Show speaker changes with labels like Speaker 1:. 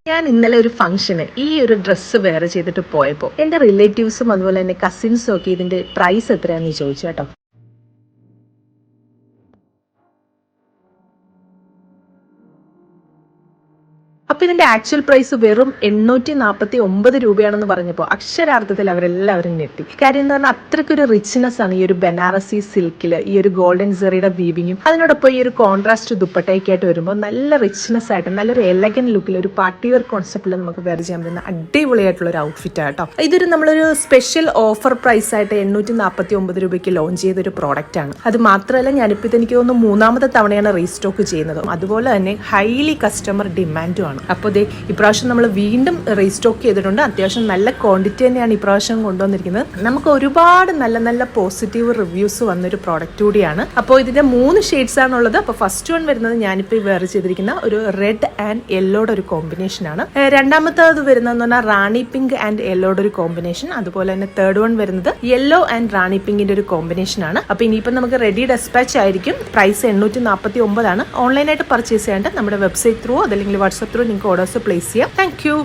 Speaker 1: ഞാൻ ഇന്നലെ ഒരു ഫംഗ്ഷന് ഈ ഒരു ഡ്രസ്സ് വെയർ ചെയ്തിട്ട് പോയപ്പോൾ എൻ്റെ റിലേറ്റീവ്സും അതുപോലെ തന്നെ കസിൻസും ഒക്കെ ഇതിൻ്റെ പ്രൈസ് എത്രയാണെന്ന് ചോദിച്ചു കേട്ടോ. അപ്പോൾ ഇതിന്റെ ആക്ച്വൽ പ്രൈസ് വെറും 849 രൂപയാണെന്ന് പറഞ്ഞപ്പോൾ അക്ഷരാർത്ഥത്തിൽ അവരെല്ലാവരും ഞെട്ടി. കാര്യം എന്ന് പറഞ്ഞാൽ അത്രയ്ക്കൊരു റിച്ച്നെസ് ആണ് ഈ ഒരു ബനാറസി സിൽക്കിൽ ഈ ഒരു ഗോൾഡൻ സെറിയുടെ വീവിങ്ങും അതിനോടൊപ്പം ഈ ഒരു കോൺട്രാസ്റ്റ് ദുപ്പട്ടയൊക്കെ ആയിട്ട് വരുമ്പോൾ നല്ല റിച്ച്നെസ് ആയിട്ട് നല്ലൊരു എലഗൻ ലുക്കിൽ ഒരു പാർട്ടി വെയർ കോൺസെപ്റ്റിൽ നമുക്ക് വെയർ ചെയ്യാൻ പറ്റുന്ന അടിപൊളിയായിട്ടുള്ള ഒരു ഔട്ട്ഫിറ്റ് ആട്ടോ. ഇതൊരു നമ്മളൊരു സ്പെഷ്യൽ ഓഫർ പ്രൈസ് ആയിട്ട് 849 രൂപയ്ക്ക് ലോഞ്ച് ചെയ്തൊരു പ്രോഡക്റ്റ് ആണ്. അത് മാത്രമല്ല ഞാനിപ്പോൾ എനിക്ക് തോന്നുന്നു 3ാമത്തെ തവണയാണ് റീസ്റ്റോക്ക് ചെയ്യുന്നത്. അതുപോലെ തന്നെ ഹൈലി കസ്റ്റമർ ഡിമാൻഡും ആണ്. അപ്പോൾ ഇപ്രാവശ്യം നമ്മൾ വീണ്ടും റീസ്റ്റോക്ക് ചെയ്തിട്ടുണ്ട്. അത്യാവശ്യം നല്ല ക്വാണ്ടിറ്റി തന്നെയാണ് ഇപ്രാവശ്യം കൊണ്ടുവന്നിരിക്കുന്നത്. നമുക്ക് ഒരുപാട് നല്ല നല്ല പോസിറ്റീവ് റിവ്യൂസ് വന്നൊരു പ്രോഡക്റ്റ് കൂടിയാണ്. അപ്പോൾ ഇതിന്റെ 3 ഷെയ്ഡ്സ് ആണുള്ളത്. അപ്പോൾ ഫസ്റ്റ് വൺ വരുന്നത് ഞാനിപ്പോൾ വെയർ ചെയ്തിരിക്കുന്ന ഒരു റെഡ് ആൻഡ് യെല്ലോയുടെ ഒരു കോമ്പിനേഷൻ ആണ്. രണ്ടാമത്തേത് വരുന്നതെന്ന് പറഞ്ഞാൽ റാണി പിങ്ക് ആൻഡ് യെല്ലോയുടെ ഒരു കോമ്പിനേഷൻ. അതുപോലെ തന്നെ തേർഡ് വൺ വരുന്നത് യെല്ലോ ആൻഡ് റാണി പിങ്കിന്റെ ഒരു കോമ്പിനേഷൻ ആണ്. അപ്പോൾ ഇനിയിപ്പോൾ നമുക്ക് റെഡി ഡെസ്പാച്ച് ആയിരിക്കും. പ്രൈസ് 849 ആണ്. ഓൺലൈനായിട്ട് പർച്ചേസ് ചെയ്യാണ്ട് നമ്മുടെ വെബ്സൈറ്റ് ത്രൂ അതല്ലെങ്കിൽ വാട്സ്ആപ്പ് ത്രൂ നിങ്ങൾക്ക് ഓർഡേഴ്സ് പ്ലേസ് ചെയ്യാം. Thank you.